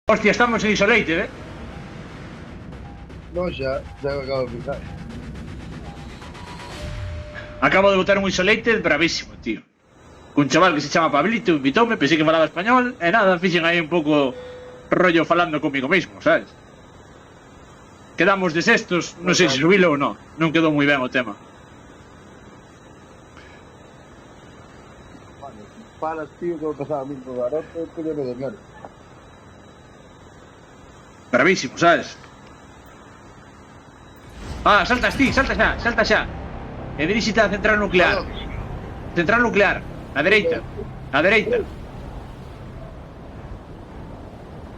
Hostia, estamos en Isolated, No, ya acabo de fijar. Acabo de botar un Isolated bravísimo, tío. Un chaval que se chama Pablito invitóme, pensé que falaba español, e nada, fixen aí un pouco rollo falando comigo mismo, sabes? Quedamos de sextos, non sei se subilo ou non. Non quedou moi ben o tema. Vale, paras, tío, que me pasaba a mí por garoto, que yo me dormir. Bravísimo, sabes? Ah, saltas ti, salta xa. E diríxite a central nuclear. Central nuclear, a dereita. A dereita.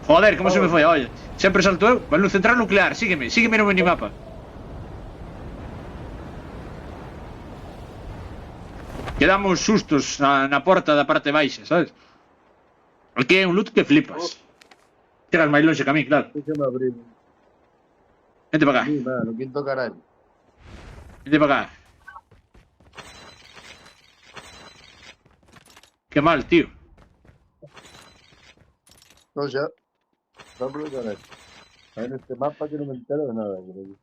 Joder, como se me foi, oye. Sempre salto eu. Vale, central nuclear, sígueme no minimapa. Quedamos sustos na porta da parte baixa, sabes? Aquí hai un loot que flipas. Tiras máis longe que a mí, claro. Déjame abrir. Vente para acá. Sí, nada, lo quinto caray. Vente para acá. Qué mal, tío. No, ya. Vamos a caray. En este mapa que no me entero de nada, creo.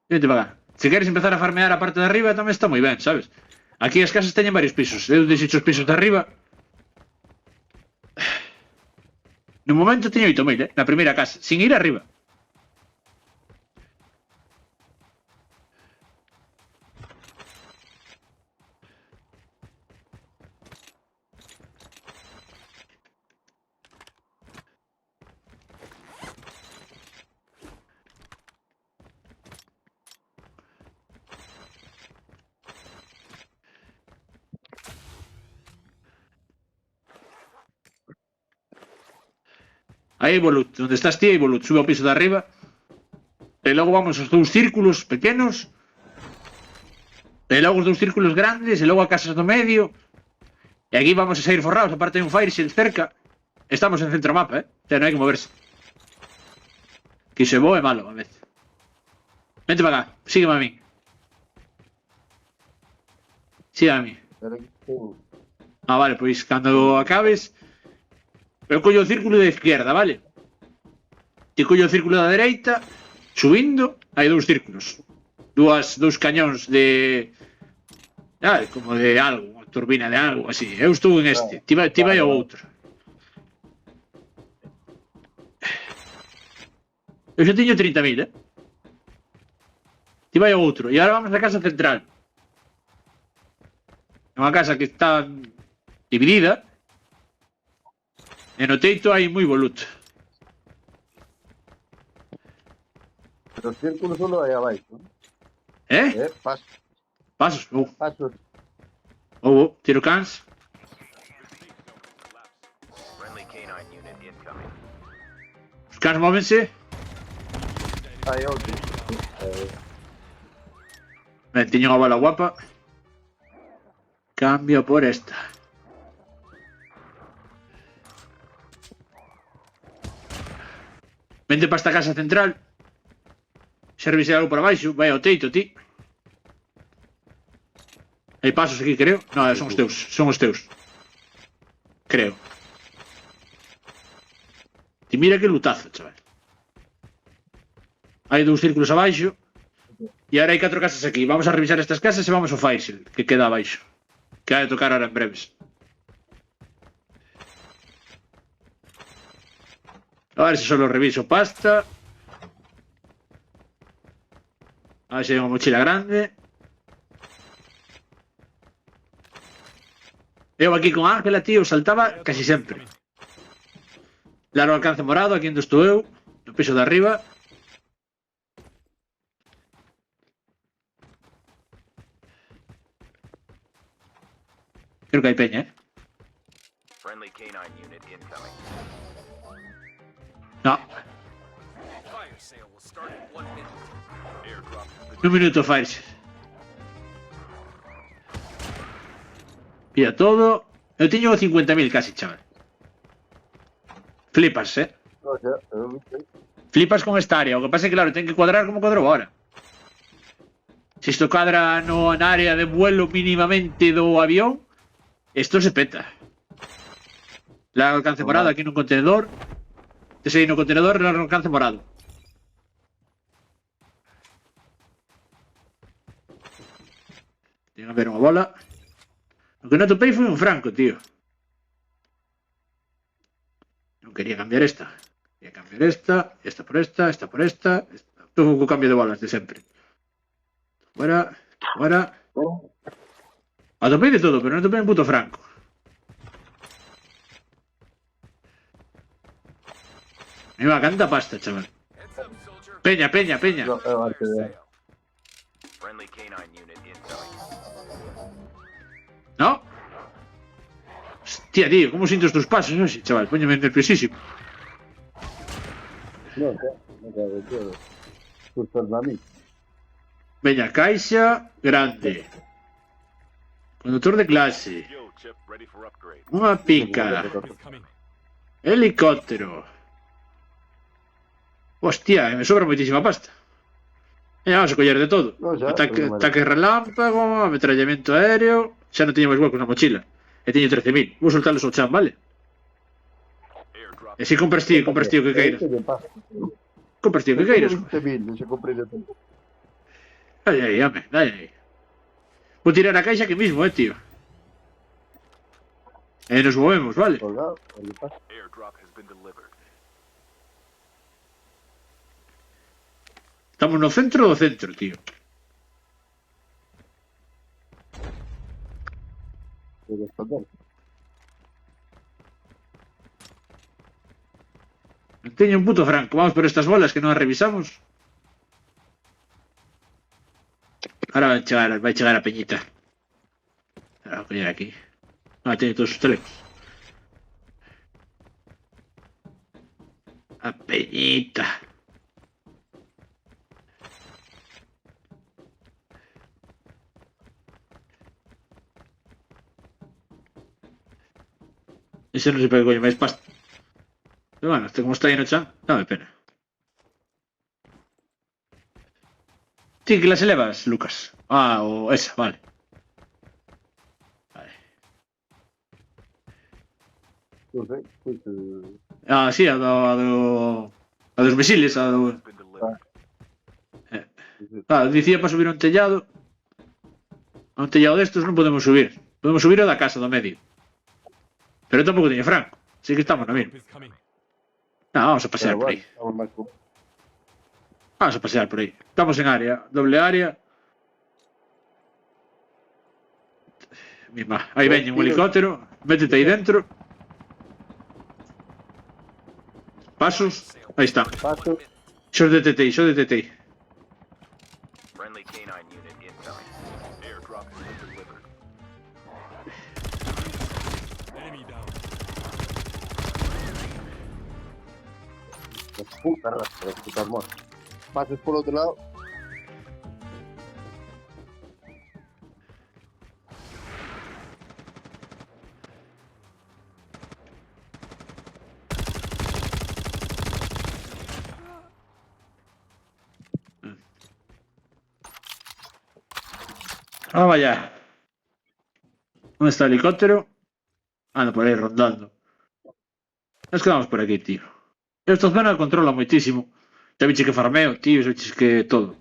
Vente para acá. Se queres empezar a farmear a parte de arriba tamén está moi ben, sabes? Aquí as casas teñen varios pisos. Eu deixo os pisos de arriba. No momento teño 8.000, na primeira casa, sin ir arriba. Aí hai Volut, onde estás ti hai Volut, sube ao piso de arriba. E logo vamos aos dous círculos pequenos. E logo os dous círculos grandes, e logo a casas do medio. E aquí vamos a sair forrados, aparte hai un fire shield cerca. Estamos en centro mapa, non hai que moverse. Que se bo é malo, a vez. Vente para acá, sígueme a mí. Sígueme a mí. Ah, vale, pois cando acabes eu collo o círculo da izquierda, vale? Ti collo o círculo da dereita. Subindo, hai dous círculos. Dous cañóns de... como de algo, unha turbina de algo, así. Eu estou en este, ti vai ao outro. Eu xa teño 30.000, Ti vai ao outro. E agora vamos á casa central. É unha casa que está dividida. E no teito hai moi voluto. Pero el círculo solo ahí abajo, ¿no? Pasos. Pasos? Pasos. Tiro cans. Os cans móvense. Hay otro. Ben, teño unha bala guapa. Cambio por esta. Vente para esta casa central. Servise algo por abaixo. Vai ao teito, ti. Hai pasos aquí, creo. Non, son os teus. Son os teus. Creo. Ti mira que lutazo, chaval. Hai dous círculos abaixo. E agora hai 4 casas aquí. Vamos a revisar estas casas e vamos ao Faisal, que queda abaixo. Que hai de tocar ahora en breves. A ver se solo reviso pasta. A ver se hai unha mochila grande. Eu aquí con Ángela, tío, saltaba casi sempre. Largo alcance morado, aquí onde estou eu. No piso de arriba. Creo que hai peña, No. Un minuto, Fires. Pilla todo. Eu teño 50.000 casi, chaval. Flipas, No, ya, Flipas con esta área. O que pasa é que, claro, ten que cuadrar como cuadrou ahora. Se isto cadra na área de vuelo mínimamente do avión, isto se peta. La alcance morado aquí nun contenedor. Ese aí no contenedor era un alcance morado. Tiene que haber unha bola. O que non topei foi un franco, tío. Non quería cambiar esta. Quería cambiar esta por esta por esta. Todo co cambio de bolas de sempre. Fuera, fuera. Atopei de todo, pero non topei un puto franco. Mira, canta pasta, chaval. Peña, peña, peña. No, antes de... ¿No? Hostia, tío, ¿cómo siento estos pasos? No sé, chaval, póñame nerviosísimo. No, no cabe, tío. Justo a mí. Peña, caixa grande. Conductor de clase. Unha pica. Helicóptero. Hostia, me sobra moitísima pasta. Vamos a coller de todo. No, xa, Ataque relámpago, ametrallamento aéreo. Xa non teño máis huecos na mochila. E teño 13.000. Vou soltalos ao chan, vale? E si compras tío que queiras. Compras tío que queiras. 20.000, se compré de todo. Dale aí, home, dale aí. Vou tirar a caixa aquí mismo, tío. E nos movemos, vale? Colgado, el paso. Estamos no centro do centro, tío. Debe esconder. Non teño un puto franco. Vamos por estas bolas que non as revisamos. Ahora vai chegar a peñita. Ahora vou coñer aquí. Ah, teño todos os telecos. A peñita. Ese non se pega coño máis pasta. Pero bueno, como está aí no chan, dame pena. Ti que las elevas, Lucas? Ah, o esa, vale. Vale. Non sei, pois... Ah, sí, a dos misiles, a do... Dicía para subir a un tellado. A un tellado destos non podemos subir. Podemos subir ao da casa do medio. Pero tampouco teño franco. Así que estamos na misma. No, vamos a pasear por aí. Vamos a pasear por aí. Estamos en área. Doble área. Mima. Aí veñen un helicóptero. Métete aí dentro. Pasos. Aí está. Paso. Xo detetei, xo detetei. Puta rastra, que estás muerto. Pases por outro lado. Vamos allá. ¿Dónde está el helicóptero? Anda por aí rondando. Nos quedamos por aquí, tío. Esta zona controla moitísimo. Xa viche que farmeo, tío, xa viche que todo.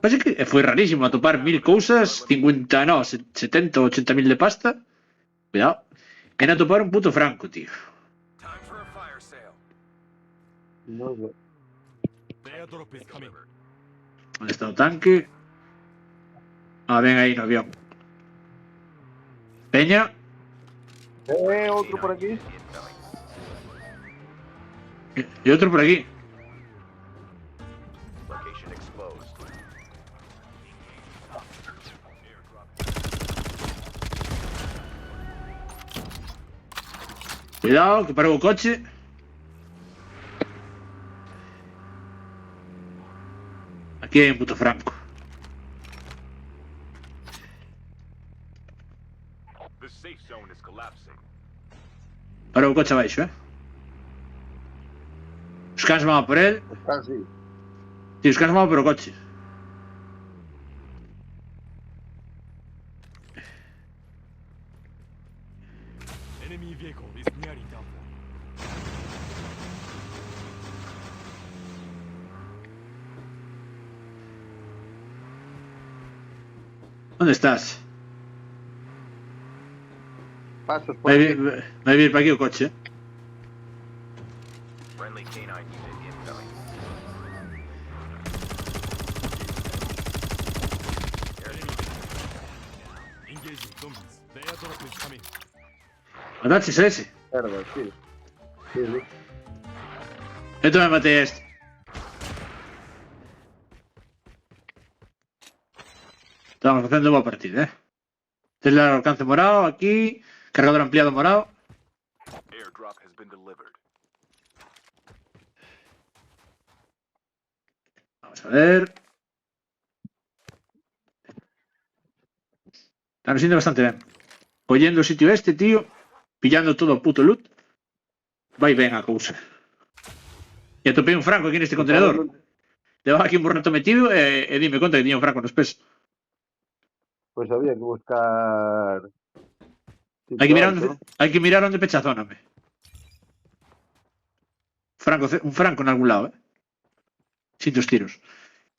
Así que foi rarísimo atopar 1000 cousas, 50, no, 70 ou 80.000 de pasta. Cuidado. E non atopar un puto franco, tío. No sé. Onde está o tanque? Ah, ven aí no avión. Peña. Outro por aquí. E outro por aquí. Cuidado, que parou o coche. Aquí hai un puto franco. Parou o coche abaixo, Os cans van a por él. Casi. Sí, os cans van a por o coche. Onde estás? Pasos por Vai aquí. vir para aquí o coche. Friendly canine unit incoming. Engaging zombies. The airdrop is coming. Mataches a ese. Cerdo, sí. Sí, sí. Eu tamén matei a este. Estamos facendo boa partida, Tens o alcance morado aquí. Cargador ampliado morado. Airdrop has been delivered. Vamos a ver. Estamos indo bastante ben. Collendo o sitio este, tío. Pillando todo o puto loot. Vai ben a cousa. E atopei un franco aquí neste contenedor. Levaba aquí un borrato metido e dime conta que tiña un franco nos pés. Pues había que buscar. Hai que mirar onde pecha a zona, me. Un franco en algún lado, Sinto os tiros.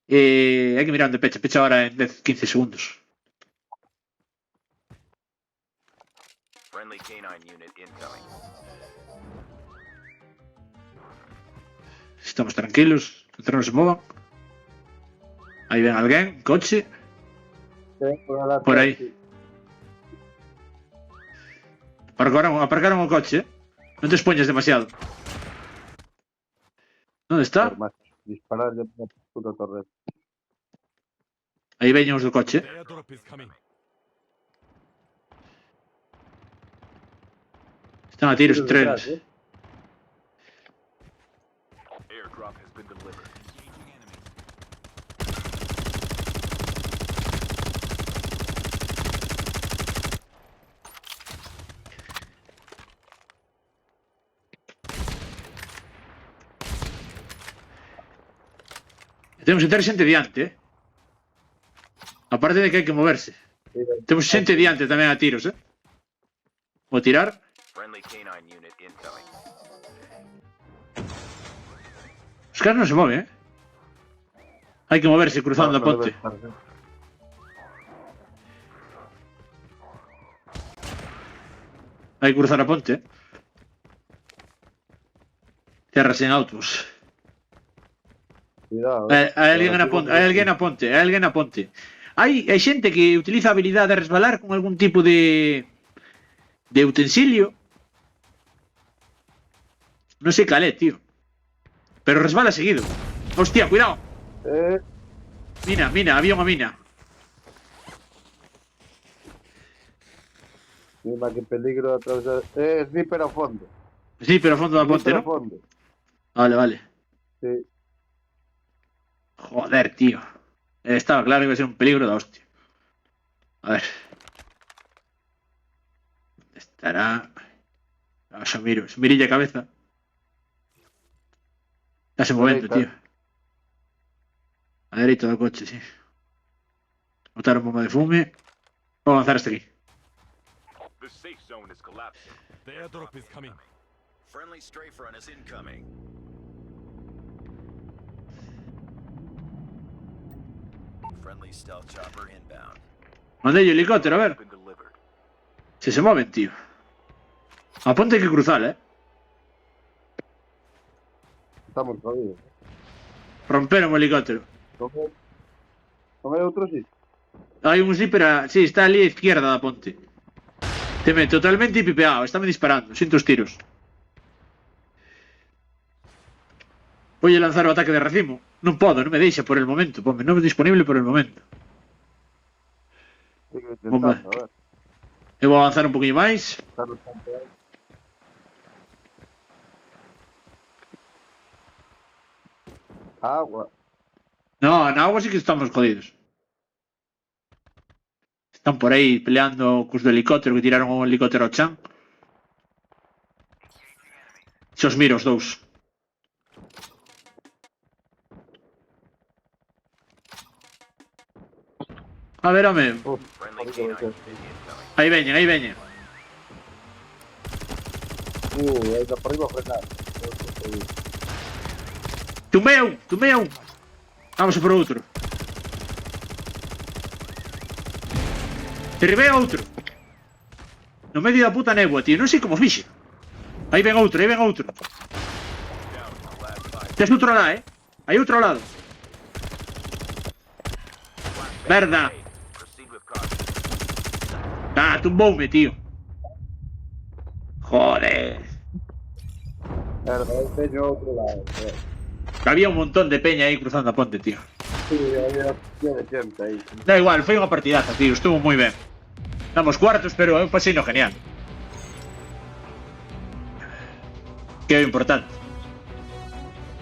Hai que mirar onde pecha. Pecha ahora en 10-15 segundos. Friendly canine unit incoming. Estamos tranquilos. Entre non se movan. Aí ven alguén. Coche. Por aí. Aparcaron o coche, Non te expoñes demasiado. Onde está? Disparar de puta torre. Aí veñen os do coche. The airdrop is coming. Están a tiros trenes. Airdrop has been delivered. Temos que ter xente diante, Aparte de que hai que moverse. Temos xente diante tamén a tiros, Vou tirar. Friendly canine unit incoming. Os caras non se moven, Hai que moverse cruzando a ponte. Hai que cruzar a ponte, Terra sen autos. Cuidado, Hai alguén na ponte, hai alguén na ponte. Hai xente que utiliza a habilidade de resbalar con algún tipo de utensilio. Non sei cal é, tío. Pero resbala seguido. Hostia, cuidado. Mina, había unha mina. Mira que peligro atravesar. Sniper a fondo. Sí, pero a fondo da ponte, Sniper a ¿no? fondo. Vale. Sí. Joder, tío. Estaba claro que iba a ser un peligro da hostia. A ver. ¿Dónde estará? Vamos a miro. Es mirilla cabeza. Está se movendo, tío. A dereita do coche, sí. Botar un bomba de fume. Vou avanzar hasta aquí. The safe zone is collapsing. The airdrop is coming. Friendly strafe run is incoming. Friendly stealth chopper inbound. Mandei o helicóptero, a ver. Been delivered. Se mueven, tío. A ponte hai que cruzar, Estamos jodidos. Romperon o helicóptero. ¿No hay otro sitio? Hai un sniper, sí, está ali a izquierda da ponte. Teme totalmente pipeado, estáme disparando, sinto os tiros. Voy a lanzar o ataque de racimo. Non podo, non me deixa por el momento. Ponme, non é disponible por el momento. Sigo Bomba. intentando, a ver. Eu vou avanzar un poquinho máis. Está los campeones. Agua. No, na agua sí que estamos jodidos. Están por aí peleando cos do helicóptero que tiraron o helicóptero ao chan. Se os miro os dous. A ver, home. Friendly canine unit incoming. Aí veñen, aí veñen. Ahí está por arriba a frenar. Tumbeu. Vamos a por outro. Derribei a outro. No medio da puta néboa, tío. Non sei como fixe. Aí ven outro, aí ven outro. Tes outro lá, Hai outro ao lado. Merda. Proceed with caution. Ah, tumboume, tío. Joder. Claro, ahí teño outro lado. Había un montón de peña aí cruzando a ponte, tío. Sí, había de xente aí. Da igual, foi unha partidaza, tío. Estuvo moi ben. Damos cuartos, pero eu pasei no genial. Que é o importante.